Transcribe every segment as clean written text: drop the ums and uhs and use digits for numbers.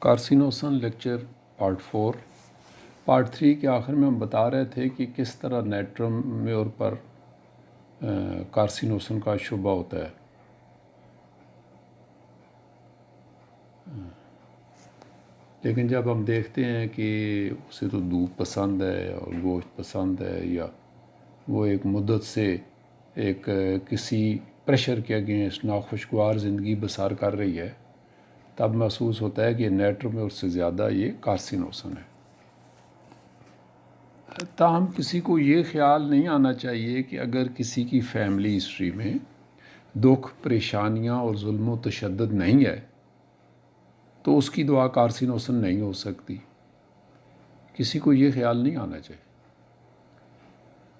کارسینوسن lecture part 3 کے آخر میں ہم بتا رہے تھے کہ کس طرح نیٹرم میور پر کارسینوسن کا شبہ ہوتا ہے. لیکن جب ہم دیکھتے ہیں کہ اسے تو دودھ پسند ہے اور گوشت پسند ہے، یا وہ ایک مدت سے ایک کسی پریشر کے اگینسٹ ناخوشگوار زندگی بسر کر رہی ہے، تب محسوس ہوتا ہے کہ نیٹرم میور سے زیادہ یہ کارسینوسن ہے. تاہم کسی کو یہ خیال نہیں آنا چاہیے کہ اگر کسی کی فیملی ہسٹری میں دکھ، پریشانیاں اور ظلم و تشدد نہیں ہے تو اس کی دعا کارسینوسن نہیں ہو سکتی. کسی کو یہ خیال نہیں آنا چاہیے.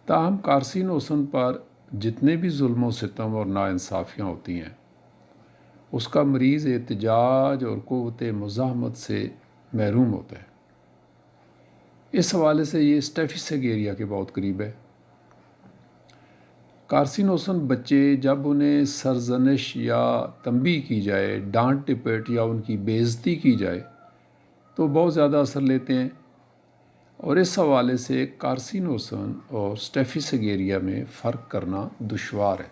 تاہم کارسینوسن پر جتنے بھی ظلم و ستم اور ناانصافیاں ہوتی ہیں، اس کا مریض احتجاج اور قوت مزاحمت سے محروم ہوتا ہے. اس حوالے سے یہ اسٹیفیسیگیریا کے بہت قریب ہے. کارسینوسن بچے جب انہیں سرزنش یا تنبیہ کی جائے، ڈانٹ ٹپٹ یا ان کی بے عزتی کی جائے تو بہت زیادہ اثر لیتے ہیں، اور اس حوالے سے کارسینوسن اور اسٹیفیسیگیریا میں فرق کرنا دشوار ہے.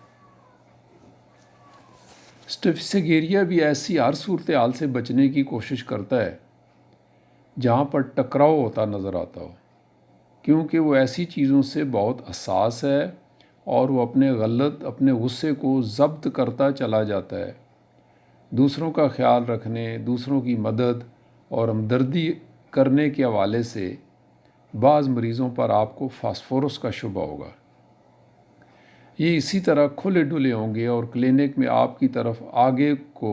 اسٹیفیسیگیریا بھی ایسی ہر صورتحال سے بچنے کی کوشش کرتا ہے جہاں پر ٹکراؤ ہوتا نظر آتا ہو، کیونکہ وہ ایسی چیزوں سے بہت حساس ہے اور وہ اپنے غصے کو ضبط کرتا چلا جاتا ہے. دوسروں کا خیال رکھنے، دوسروں کی مدد اور ہمدردی کرنے کے حوالے سے بعض مریضوں پر آپ کو فاسفورس کا شبہ ہوگا. یہ اسی طرح کھلے ڈلے ہوں گے اور کلینک میں آپ کی طرف آگے کو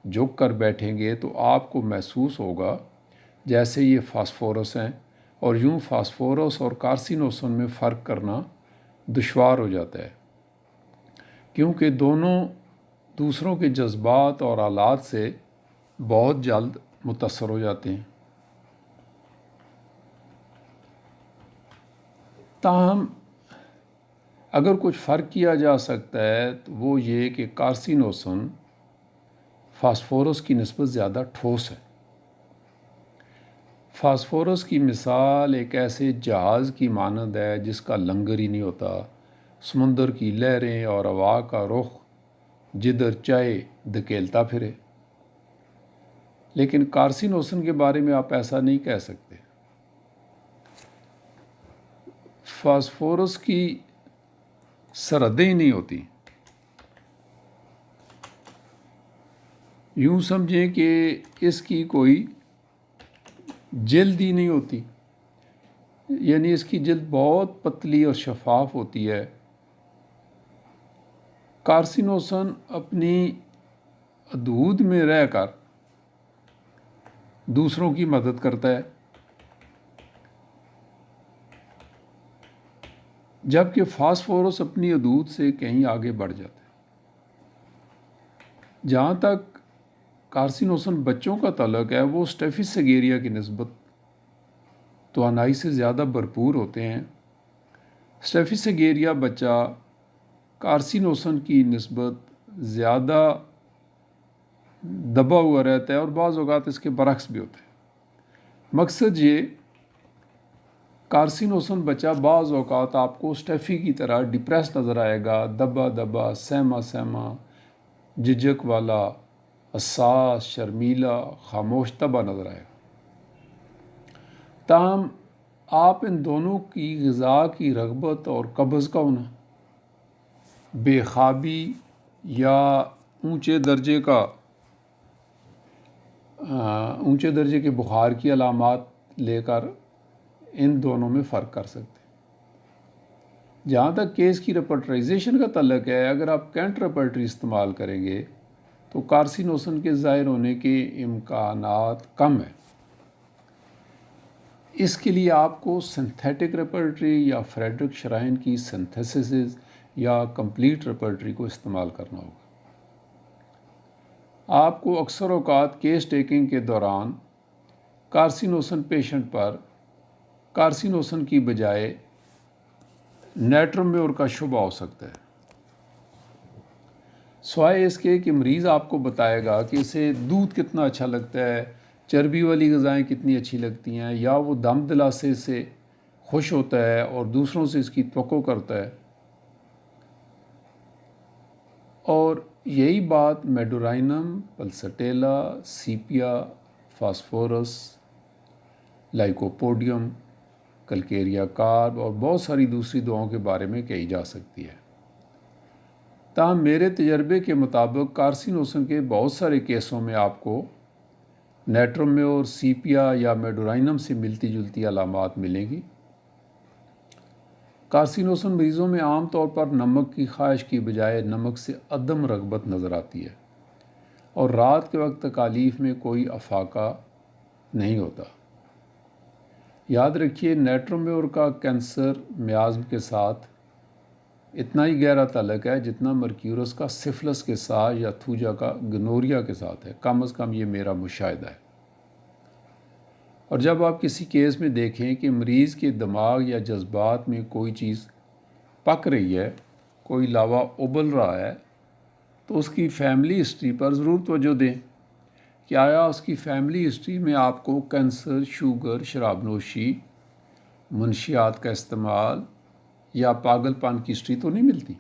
جھک کر بیٹھیں گے تو آپ کو محسوس ہوگا جیسے یہ فاسفورس ہیں، اور یوں فاسفورس اور کارسینوسن میں فرق کرنا دشوار ہو جاتا ہے، کیونکہ دونوں دوسروں کے جذبات اور حالات سے بہت جلد متاثر ہو جاتے ہیں. تاہم اگر کچھ فرق کیا جا سکتا ہے تو وہ یہ کہ کارسینوسن فاسفورس کی نسبت زیادہ ٹھوس ہے. فاسفورس کی مثال ایک ایسے جہاز کی مانند ہے جس کا لنگر ہی نہیں ہوتا، سمندر کی لہریں اور ہوا کا رخ جدھر چاہے دھکیلتا پھرے. لیکن کارسینوسن کے بارے میں آپ ایسا نہیں کہہ سکتے. فاسفورس کی سرحدیں ہی نہیں ہوتی. یوں سمجھیں کہ اس کی کوئی جلد ہی نہیں ہوتی، یعنی اس کی جلد بہت پتلی اور شفاف ہوتی ہے. کارسینوسن اپنی حدود میں رہ کر دوسروں کی مدد کرتا ہے، جبکہ فاسفورس اپنی حدود سے کہیں آگے بڑھ جاتا ہے. جہاں تک کارسینوسن بچوں کا تعلق ہے، وہ اسٹیفیسیگیریا کی نسبت توانائی سے زیادہ بھرپور ہوتے ہیں. اسٹیفیسیگیریا بچہ کارسینوسن کی نسبت زیادہ دبا ہوا رہتا ہے، اور بعض اوقات اس کے برعکس بھی ہوتا ہے. مقصد یہ، کارسینوسن بچہ بعض اوقات آپ کو اسٹیفی کی طرح ڈپریس نظر آئے گا، دبا دبا، سہما، جھجک والا، حساس، شرمیلا، خاموش طبع نظر آئے گا. تاہم آپ ان دونوں کی غذا کی رغبت اور قبض کا ہونا، بے خوابی یا اونچے درجے کے بخار کی علامات لے کر ان دونوں میں فرق کر سکتے ہیں. جہاں تک کیس کی ریپرٹرائزیشن کا تعلق ہے، اگر آپ کینٹ ریپرٹری استعمال کریں گے تو کارسینوسن کے ظاہر ہونے کے امکانات کم ہیں. اس کے لیے آپ کو سنتھیٹک ریپرٹری یا فریڈرک شرائن کی سنتھیسس یا کمپلیٹ ریپرٹری کو استعمال کرنا ہوگا. آپ کو اکثر اوقات کیس ٹیکنگ کے دوران کارسینوسن پیشنٹ پر کارسینوسن کی بجائے نیٹرم میور کا شبہ ہو سکتا ہے، سوائے اس کے کہ مریض آپ کو بتائے گا کہ اسے دودھ کتنا اچھا لگتا ہے، چربی والی غذائیں کتنی اچھی لگتی ہیں، یا وہ دم دلاسے سے خوش ہوتا ہے اور دوسروں سے اس کی توقع کرتا ہے. اور یہی بات میڈورائنم، پلسٹیلا، سیپیا، فاسفورس، لائکوپوڈیم، کلکیریا کارب اور بہت ساری دوسری دواؤں کے بارے میں کہی جا سکتی ہے. تاہم میرے تجربے کے مطابق کارسینوسن کے بہت سارے کیسوں میں آپ کو نیٹرومیور، سیپیا یا میڈورائنم سے ملتی جلتی علامات ملیں گی. کارسینوسن مریضوں میں عام طور پر نمک کی خواہش کی بجائے نمک سے عدم رغبت نظر آتی ہے اور رات کے وقت تکالیف میں کوئی افاقہ نہیں ہوتا. یاد رکھیے نیٹرومیور کا کینسر میازم کے ساتھ اتنا ہی گہرا تعلق ہے جتنا مرکیورس کا سفلس کے ساتھ یا تھوجا کا گنوریا کے ساتھ ہے. کم از کم یہ میرا مشاہدہ ہے. اور جب آپ کسی کیس میں دیکھیں کہ مریض کے دماغ یا جذبات میں کوئی چیز پک رہی ہے، کوئی لاوا ابل رہا ہے، تو اس کی فیملی ہسٹری پر ضرور توجہ دیں کہ آیا اس کی فیملی ہسٹری میں آپ کو کینسر، شوگر، شراب نوشی، منشیات کا استعمال یا پاگل پان کی ہسٹری تو نہیں ملتی.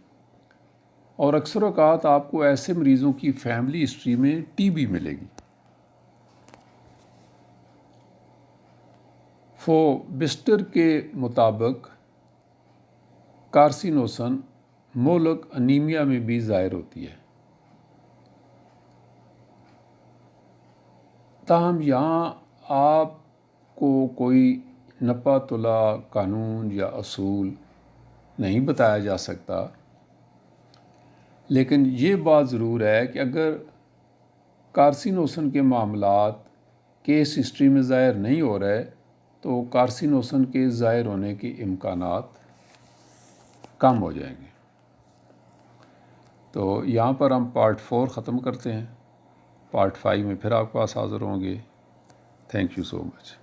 اور اکثر اوقات آپ کو ایسے مریضوں کی فیملی ہسٹری میں ٹی بی ملے گی. بسٹر کے مطابق کارسینوسن مولک انیمیا میں بھی ظاہر ہوتی ہے. تاہم یہاں آپ کو کوئی نپا تلا قانون یا اصول نہیں بتایا جا سکتا، لیکن یہ بات ضرور ہے کہ اگر کارسینوسن کے معاملات کیس ہسٹری میں ظاہر نہیں ہو رہے تو کارسینوسن کے ظاہر ہونے کے امکانات کم ہو جائیں گے. تو یہاں پر ہم پارٹ 4 ختم کرتے ہیں. پارٹ 5 میں پھر آپ کے پاس حاضر ہوں گے. Thank you so much.